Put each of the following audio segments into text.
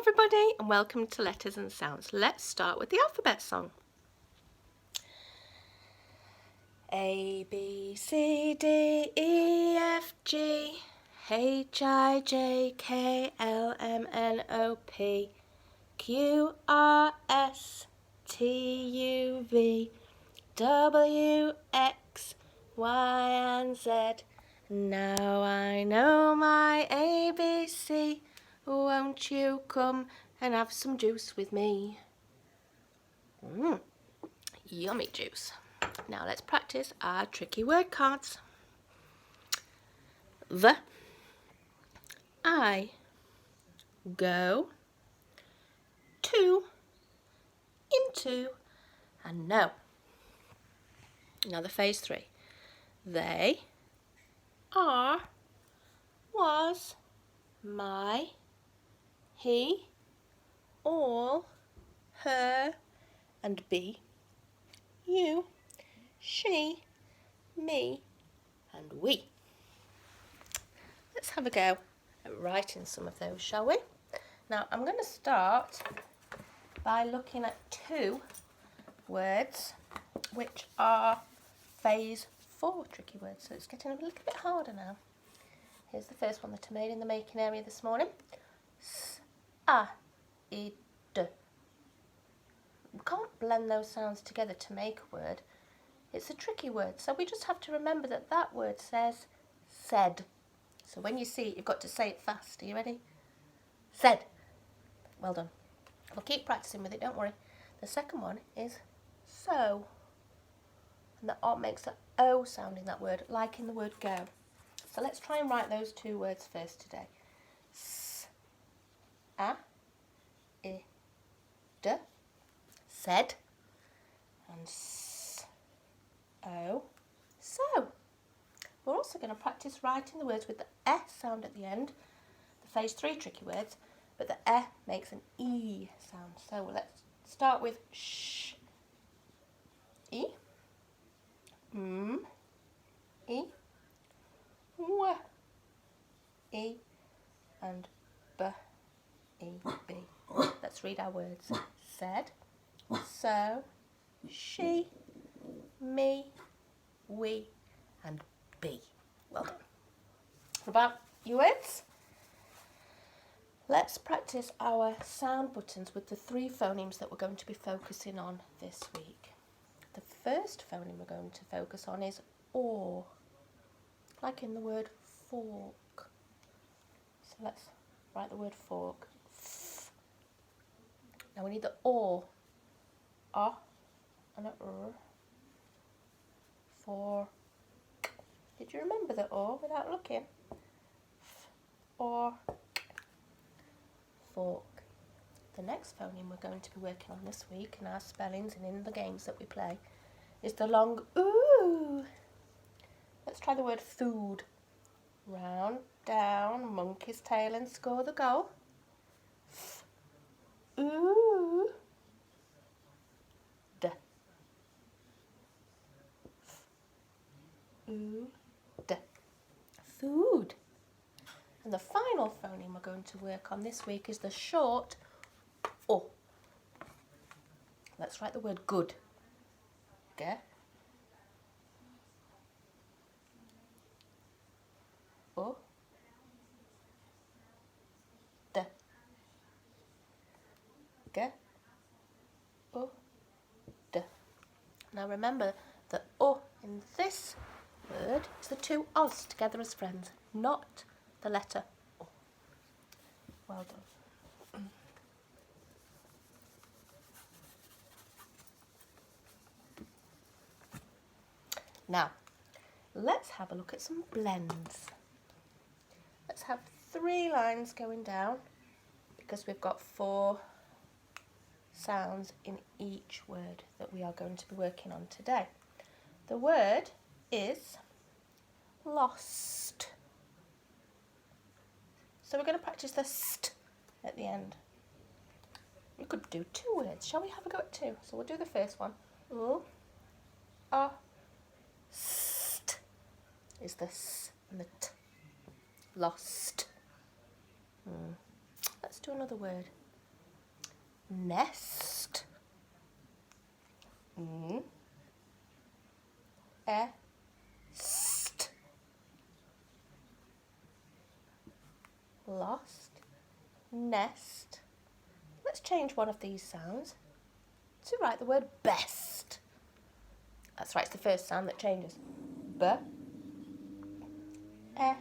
everybody, and welcome to Letters and Sounds. Let's start with the alphabet song. A, B, C, D, E, F, G, H, I, J, K, L, M, N, O, P, Q, R, S, T, U, V, W, X, Y, and Z. Now I know my ABC. Won't you come and have some juice with me? Yummy juice. Now let's practice our tricky word cards. The, I, go, to, into, and no. Now the phase 3. They, are, was, my, he, all, her, and be, you, she, me, and we. Let's have a go at writing some of those, shall we? Now I'm going to start by looking at 2 words which are phase 4 tricky words, so it's getting a little bit harder now. Here's the first one that I made in the making area this morning. S, a, I, d. We can't blend those sounds together to make a word. It's a tricky word, so we just have to remember that that word says said. So when you see it, you've got to say it fast. Are you ready? Said. Well done. We'll keep practicing with it, don't worry. The second one is so. And the O makes an O sound in that word, like in the word go. So let's try and write those 2 words first today. S, a, I, d, said, and s, o, so. We're also going to practice writing the words with the E sound at the end, the phase 3 tricky words, but the E makes an E sound. So let's start with sh, I, m, I, w, I, and b, I, b. Let's read our words. Said, so, she, me, we, and B. Well done. What about your words? Let's practice our sound buttons with the 3 phonemes that we're going to be focusing on this week. The first phoneme we're going to focus on is or, like in the word fork. So let's write the word fork. F. Now we need the or, and a for. Did you remember the or without looking? F, or, fork. The next phoneme we're going to be working on this week in our spellings and in the games that we play is the long ooh. Let's try the word food. Round, down, monkey's tail and score the goal. F, ooh. D. F, ooh. D. Food. And the final phoneme we're going to work on this week is the short O. Let's write the word good. G. O. D. G. O. D. Now remember the O in this word is the 2 O's together as friends, not the letter O. Well done. Now, let's have a look at some blends. Let's have 3 lines going down because we've got 4 sounds in each word that we are going to be working on today. The word is lost. So we're going to practice the st at the end. We could do 2 words. Shall we have a go at 2? So we'll do the first one. St is the s and the t. Lost. Let's do another word. nest. Est. Lost. Nest. Let's change one of these sounds to write the word best. That's right, it's the first sound that changes. B, e,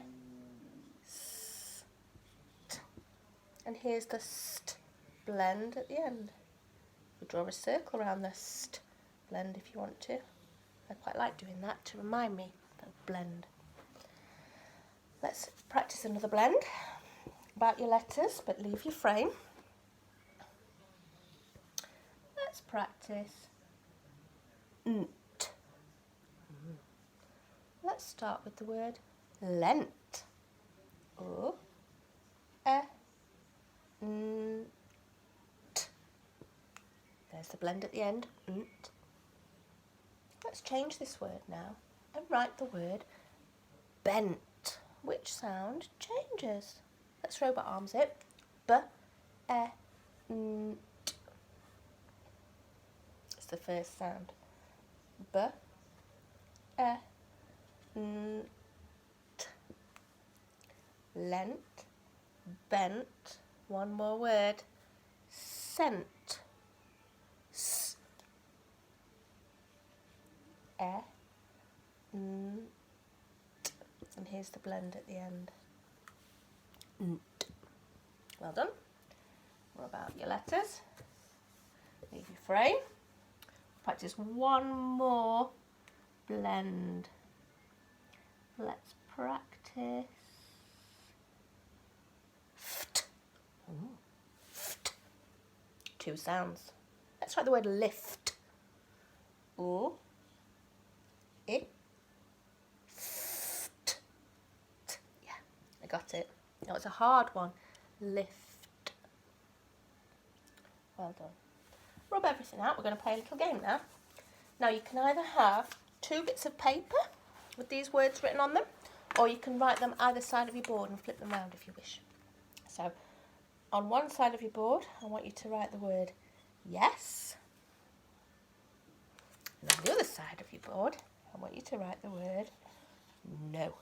st. And here's the st blend at the end. We draw a circle around the st blend if you want to. I quite like doing that to remind me of blend. Let's practice another blend about your letters, but leave your frame. Let's practice nt. Let's start with the word lent. O, e, n, t. There's the blend at the end, nt. Let's change this word now and write the word bent. Which sound changes? Let's robot arms it. B, e, n, t. It's the first sound. B, e, n, t. Lent, bent. One more word. Sent. S, e, n, t. And here's the blend at the end. Nt. Well done. What about your letters? Leave your frame. Practice one more blend. Let's practice ft. Ooh. Ft. Two sounds. Let's write the word lift. O, I, ft. T. Yeah, I got it. Now it's a hard one. Lift. Well done. Rub everything out. We're going to play a little game now. Now you can either have two bits of paper with these words written on them, or you can write them either side of your board and flip them around if you wish. So on one side of your board, I want you to write the word yes. And on the other side of your board, I want you to write the word no.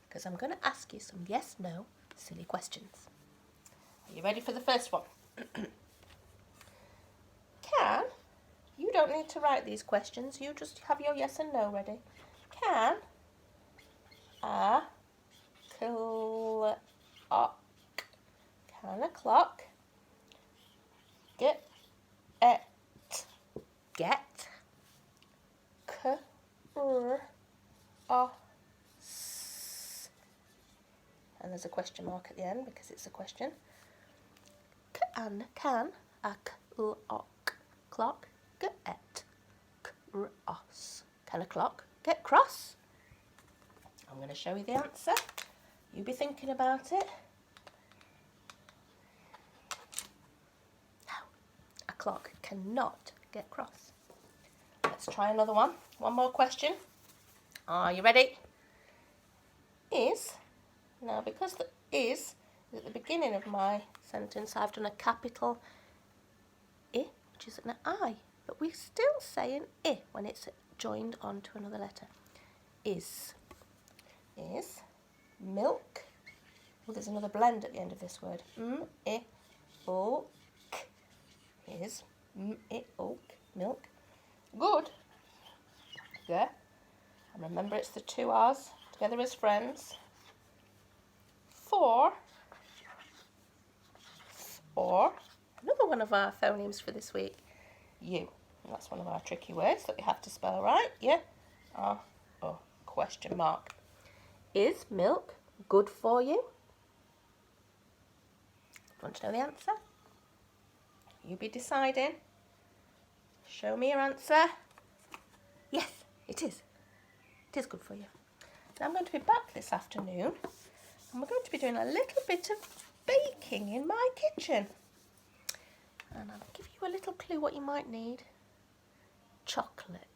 Because I'm going to ask you some yes-no silly questions. Are you ready for the first one? You don't need to write these questions, you just have your yes and no ready. Can a clock get cross, and there's a question mark at the end because it's a question. Can a clock get cross? Can a clock get cross? I'm going to show you the answer. You be thinking about it. No, a clock cannot get cross. Let's try another one. One more question. Are you ready? Is. Now, because the is at the beginning of my sentence, I've done a capital I, which is an I. But we still say an I when it's joined onto another letter. Is milk. Well, there's another blend at the end of this word. I, o, k. Is I, o, k. Milk. Good. Yeah. And remember, it's the two R's together as friends. For. Another one of our phonemes for this week. You. And that's one of our tricky words that we have to spell right. Yeah. R-O. Question mark. Is milk good for you? Want to know the answer? You be deciding. Show me your answer. Yes, it is. It is good for you. Now I'm going to be back this afternoon and we're going to be doing a little bit of baking in my kitchen. And I'll give you a little clue what you might need. Chocolate.